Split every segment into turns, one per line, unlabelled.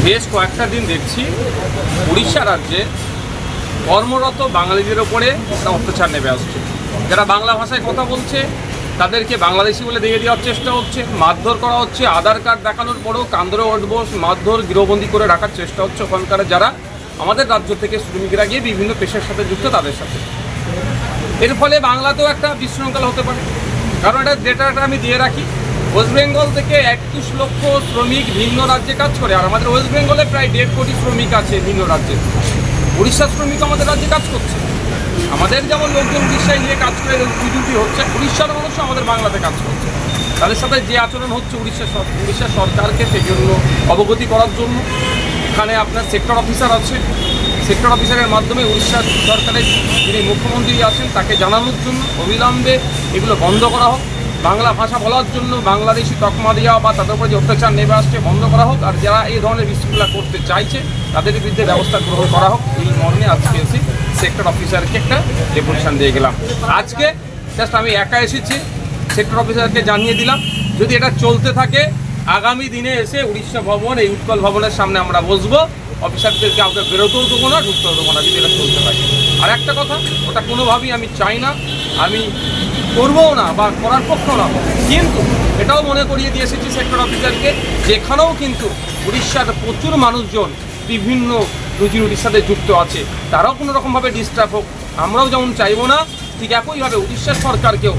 বেশ কয়েকটা দিন দেখছি উড়িষ্যা রাজ্যে কর্মরত বাঙালিদের ওপরে একটা অত্যাচার নেমে আসছে। যারা বাংলা ভাষায় কথা বলছে তাদেরকে বাংলাদেশি বলে দিয়ে দেওয়ার চেষ্টা হচ্ছে, মারধর করা হচ্ছে, আধার কার্ড দেখানোর পরেও কান্দরে ওঠবোস মারধর গৃহবন্দী করে রাখার চেষ্টা হচ্ছে ওখানকার যারা আমাদের রাজ্য থেকে শ্রমিকরা গিয়ে বিভিন্ন পেশার সাথে যুক্ত তাদের সাথে। এর ফলে বাংলাতেও একটা বিশৃঙ্খলা হতে পারে। কারণ এটা ডেটাটা আমি দিয়ে রাখি, ওয়েস্ট বেঙ্গল থেকে 21 লক্ষ শ্রমিক ভিন্ন রাজ্যে কাজ করে, আর আমাদের ওয়েস্ট বেঙ্গলে প্রায় 1.5 কোটি শ্রমিক আছে ভিন্ন রাজ্যে। উড়িষ্যার শ্রমিক আমাদের রাজ্যে কাজ করছে। আমাদের যেমন লোকজন উড়িষ্যায় নিয়ে কাজ করে ডিউটি হচ্ছে, উড়িষ্যার মানুষও আমাদের বাংলাতে কাজ করছে। তাদের সাথে যে আচরণ হচ্ছে উড়িষ্যা সরকারকে সেই জন্য অবগতি করার জন্য এখানে আপনার সেক্টর অফিসার আছে, সেক্টর অফিসারের মাধ্যমে উড়িষ্যা সরকারের যিনি মুখ্যমন্ত্রী আছেন তাকে জানানোর জন্য অবিলম্বে এগুলো বন্ধ করা হোক, বাংলা ভাষা বলার জন্য বাংলাদেশি তকমা দেওয়া বা তাদের উপরে যে অত্যাচার নেমে আসছে বন্ধ করা হোক, আর যারা এই ধরনের বিশৃঙ্খলা করতে চাইছে তাদের বিরুদ্ধে ব্যবস্থা গ্রহণ করা হোক। এই মর্মে আজকে এসে সেক্টর অফিসারকে একটা ডেপুটেশন দিয়ে গেলাম। আজকে জাস্ট আমি একা এসেছি, সেক্টর অফিসারকে জানিয়ে দিলাম যদি এটা চলতে থাকে আগামী দিনে এসে উড়িষ্যা ভবন, এই উৎকল ভবনের সামনে আমরা বসবো, অফিসারদের কাউকে বেরোতেও দেবো না, ঢুকতেও দেবো না যদি এটা চলতে থাকে। আর একটা কথা, ওটা কোনোভাবেই আমি চাই না, আমি করবও না বা করার পক্ষেও না, কিন্তু এটাও মনে করিয়ে দিয়ে এসেছি সেক্টর অফিসারকে যেখানেও কিন্তু উড়িষ্যাতে প্রচুর মানুষজন বিভিন্ন রুজি রুটির সাথে যুক্ত আছে, তারাও কোনো রকমভাবে ডিস্টার্ব হোক আমরাও যেমন চাইবো না, ঠিক একইভাবে উড়িষ্যা সরকারকেও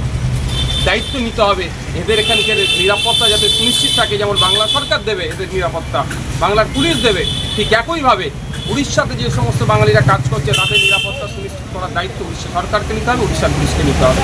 দায়িত্ব নিতে হবে এদের এখানকার নিরাপত্তা যাতে সুনিশ্চিত থাকে। যেমন বাংলা সরকার দেবে এদের নিরাপত্তা, বাংলার পুলিশ দেবে, ঠিক একইভাবে উড়িষ্যাতে যে সমস্ত বাঙালিরা কাজ করছে তাদের নিরাপত্তা সুনিশ্চিত করার দায়িত্ব উড়িষ্যা সরকারকে নিতে হবে, উড়িষ্যার পুলিশকে নিতে হবে।